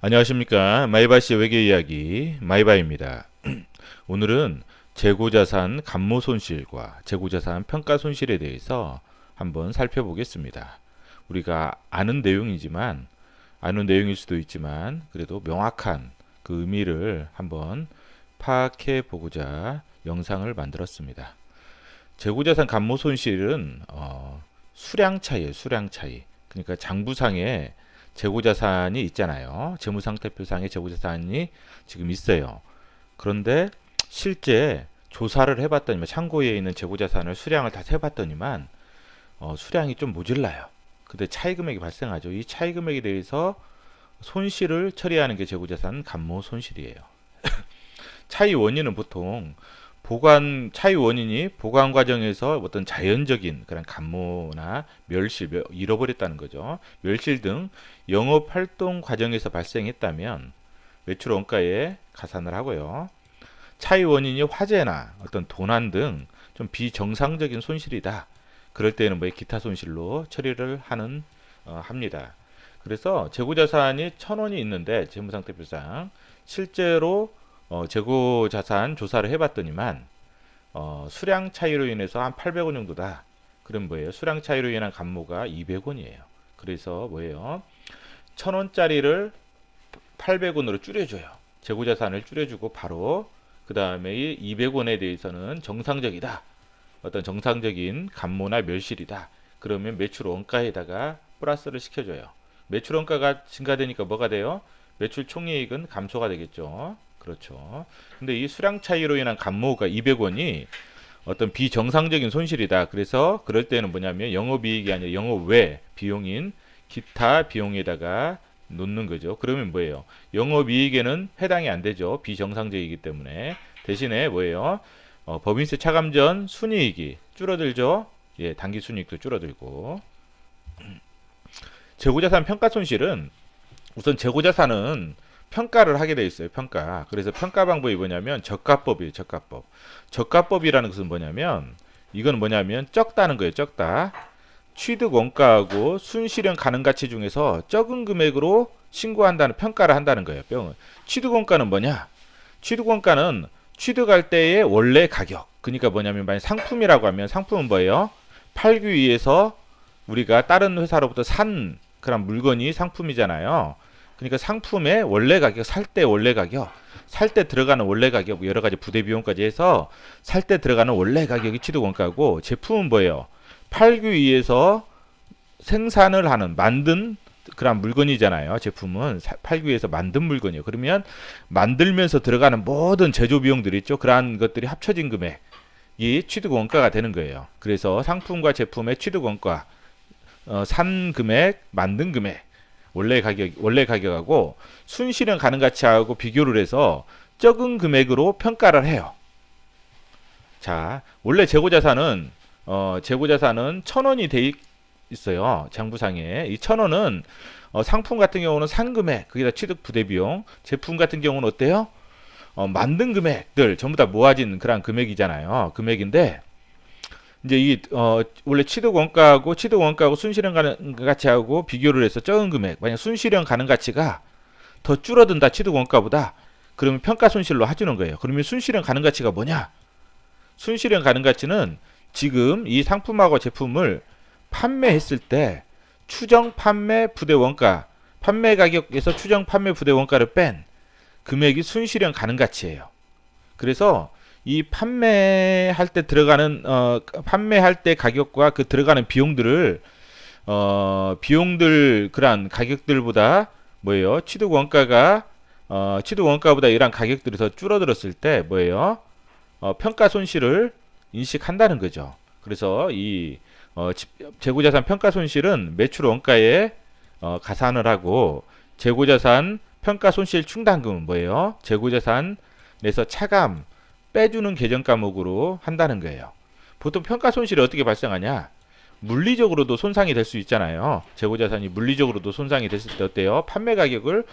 안녕하십니까. 마이바시의 외계 이야기 마이바입니다. 오늘은 재고자산 감모 손실과 재고자산 평가 손실에 대해서 한번 살펴보겠습니다. 우리가 아는 내용일 수도 있지만 그래도 명확한 그 의미를 한번 파악해 보고자 영상을 만들었습니다. 재고자산 감모 손실은 수량 차이예요. 수량 차이. 그러니까 장부상에 재고자산이 있잖아요. 재무상태표상에 재고자산이 지금 있어요. 그런데 실제 조사를 해봤더니만 창고에 있는 재고자산을 수량을 다 세봤더니만 수량이 좀 모질라요. 근데 차이 금액이 발생하죠. 이 차이 금액에 대해서 손실을 처리하는 게 재고자산 감모 손실이에요. 차이 원인은 보통 차이 원인이 보관 과정에서 어떤 자연적인 그런 감모나 멸실, 잃어버렸다는 거죠. 멸실 등 영업 활동 과정에서 발생했다면 매출 원가에 가산을 하고요. 차이 원인이 화재나 어떤 도난 등 좀 비정상적인 손실이다. 그럴 때는 뭐 기타 손실로 처리를 합니다. 그래서 재고자산이 1,000원이 있는데 재무상태표상 실제로 재고자산 조사를 해봤더니만 수량 차이로 인해서 한 800원 정도다. 그럼 뭐예요? 수량 차이로 인한 감모가 200원이에요. 그래서 뭐예요? 1,000원짜리를 800원으로 줄여줘요. 재고자산을 줄여주고 바로 그 다음에 이 200원에 대해서는 정상적이다. 어떤 정상적인 감모나 멸실이다. 그러면 매출 원가에다가 플러스를 시켜줘요. 매출 원가가 증가되니까 뭐가 돼요? 매출 총이익은 감소가 되겠죠. 그렇죠. 근데 이 수량 차이로 인한 감모가 200원이 어떤 비정상적인 손실이다. 그래서 그럴 때는 뭐냐면 영업이익이 아니라 영업 외 비용인 기타 비용에다가 놓는 거죠. 그러면 뭐예요? 영업이익에는 해당이 안 되죠. 비정상적이기 때문에. 대신에 뭐예요? 법인세 차감 전 순이익이 줄어들죠. 예, 당기 순이익도 줄어들고. 재고자산 평가 손실은 우선 재고자산은 평가를 하게 돼 있어요. 평가. 그래서 평가 방법이 뭐냐면 저가법이에요. 저가법. 저가법이라는 것은 뭐냐면 이건 뭐냐면 적다는 거예요. 적다. 취득 원가하고 순실현 가능 가치 중에서 적은 금액으로 신고한다는 평가를 한다는 거예요. 취득 원가는 뭐냐? 취득 원가는 취득할 때의 원래 가격. 그러니까 뭐냐면 만약 상품이라고 하면 상품은 뭐예요? 팔기 위해서 우리가 다른 회사로부터 산 그런 물건이 상품이잖아요. 그러니까 상품의 원래 가격, 살 때 원래 가격, 살 때 들어가는 원래 가격, 여러 가지 부대 비용까지 해서 살 때 들어가는 원래 가격이 취득 원가고, 제품은 뭐예요? 팔기 위해서 생산을 하는 만든 그런 물건이잖아요. 제품은 팔기 위해서 만든 물건이에요. 그러면 만들면서 들어가는 모든 제조 비용들이 있죠. 그러한 것들이 합쳐진 금액이 취득 원가가 되는 거예요. 그래서 상품과 제품의 취득 원가, 산 금액, 만든 금액, 원래 가격하고 순실현 가능 가치하고 비교를 해서 적은 금액으로 평가를 해요. 자, 원래 재고자산은 1,000원이 돼 있어요. 장부상에. 이 1,000원은 상품 같은 경우는 산 금액, 거기다 취득 부대 비용, 제품 같은 경우는 어때요? 만든 금액들 전부 다 모아진 그런 금액이잖아요. 금액인데 이제 원래 취득 원가하고 순실현 가능 가치하고 비교를 해서 적은 금액, 만약 순실현 가능 가치가 더 줄어든다 취득 원가보다, 그러면 평가 손실로 해주는 거예요. 그러면 순실현 가능 가치가 뭐냐? 순실현 가능 가치는 지금 이 상품하고 제품을 판매했을 때 추정 판매 부대 원가, 판매 가격에서 추정 판매 부대 원가를 뺀 금액이 순실현 가능 가치예요. 그래서 이 판매할 때 들어가는 판매할 때 가격과 그 들어가는 비용들을 비용들 그런 가격들보다 뭐예요? 취득 원가보다 이런 가격들이 더 줄어들었을 때 뭐예요? 평가 손실을 인식한다는 거죠. 그래서 이 재고자산 평가 손실은 매출 원가에 가산을 하고, 재고자산 평가 손실 충당금은 뭐예요? 재고자산에서 차감 빼주는 계정 과목으로 한다는 거예요. 보통 평가 손실이 어떻게 발생하냐? 물리적으로도 손상이 될 수 있잖아요. 재고자산이 물리적으로도 손상이 됐을 때 어때요? 판매 가격을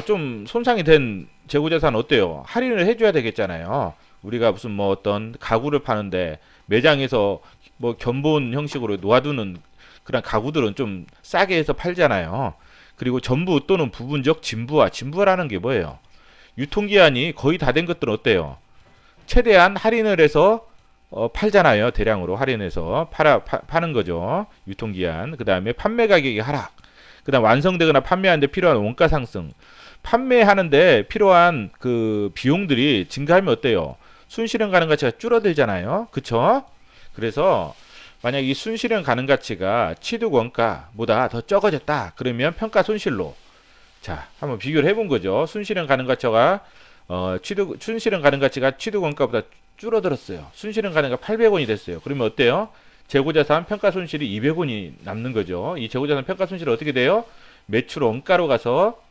좀 손상이 된 재고자산 어때요? 할인을 해줘야 되겠잖아요. 우리가 무슨 뭐 어떤 가구를 파는데 매장에서 뭐 견본 형식으로 놓아두는 그런 가구들은 좀 싸게 해서 팔잖아요. 그리고 전부 또는 부분적 진부화. 진부화라는 게 뭐예요? 유통기한이 거의 다 된 것들은 어때요? 최대한 할인을 해서 팔잖아요. 대량으로 할인해서 파는 거죠. 유통기한. 그 다음에 판매 가격이 하락. 그 다음 완성되거나 판매하는데 필요한 원가 상승. 판매하는데 필요한 그 비용들이 증가하면 어때요? 순실현 가능 가치가 줄어들잖아요. 그쵸? 그래서 만약 이 순실현 가능 가치가 취득 원가보다 더 적어졌다. 그러면 평가 손실로. 자, 한번 비교를 해본 거죠. 순실현 가능 가치가 순실현 가능 가치가 취득 원가보다 줄어들었어요. 순실현 가능가 800원이 됐어요. 그러면 어때요? 재고자산 평가 손실이 200원이 남는 거죠. 이 재고자산 평가 손실은 어떻게 돼요? 매출 원가로 가서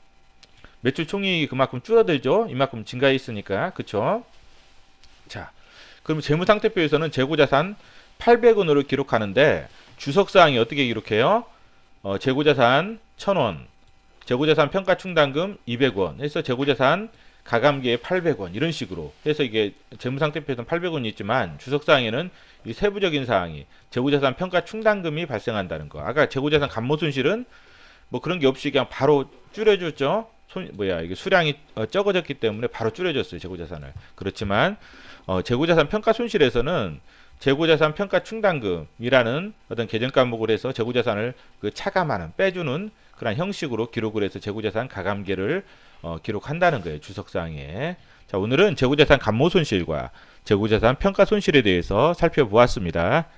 매출 총이익이 그만큼 줄어들죠. 이만큼 증가했으니까. 그쵸? 자, 그럼 재무상태표에서는 재고자산 800원으로 기록하는데 주석사항이 어떻게 기록해요? 재고자산 1000원, 재고자산 평가충당금 200원 해서 재고자산 가감기에 800원 이런 식으로 해서 이게 재무상태표에서는 800원이 있지만 주석사항에는 이 세부적인 사항이 재고자산 평가충당금이 발생한다는 거. 아까 재고자산 감모손실은 뭐 그런 게 없이 그냥 바로 줄여줬죠. 이게 수량이 적어졌기 때문에 바로 줄여줬어요. 재고자산을. 그렇지만 재고자산 평가손실에서는 재고자산 평가충당금이라는 어떤 계정 과목을 해서 재고자산을 그 차감하는 빼주는 그런 형식으로 기록을 해서 재고자산 가감계를 기록한다는 거예요. 주석사항에. 자, 오늘은 재고자산 감모손실과 재고자산 평가손실에 대해서 살펴보았습니다.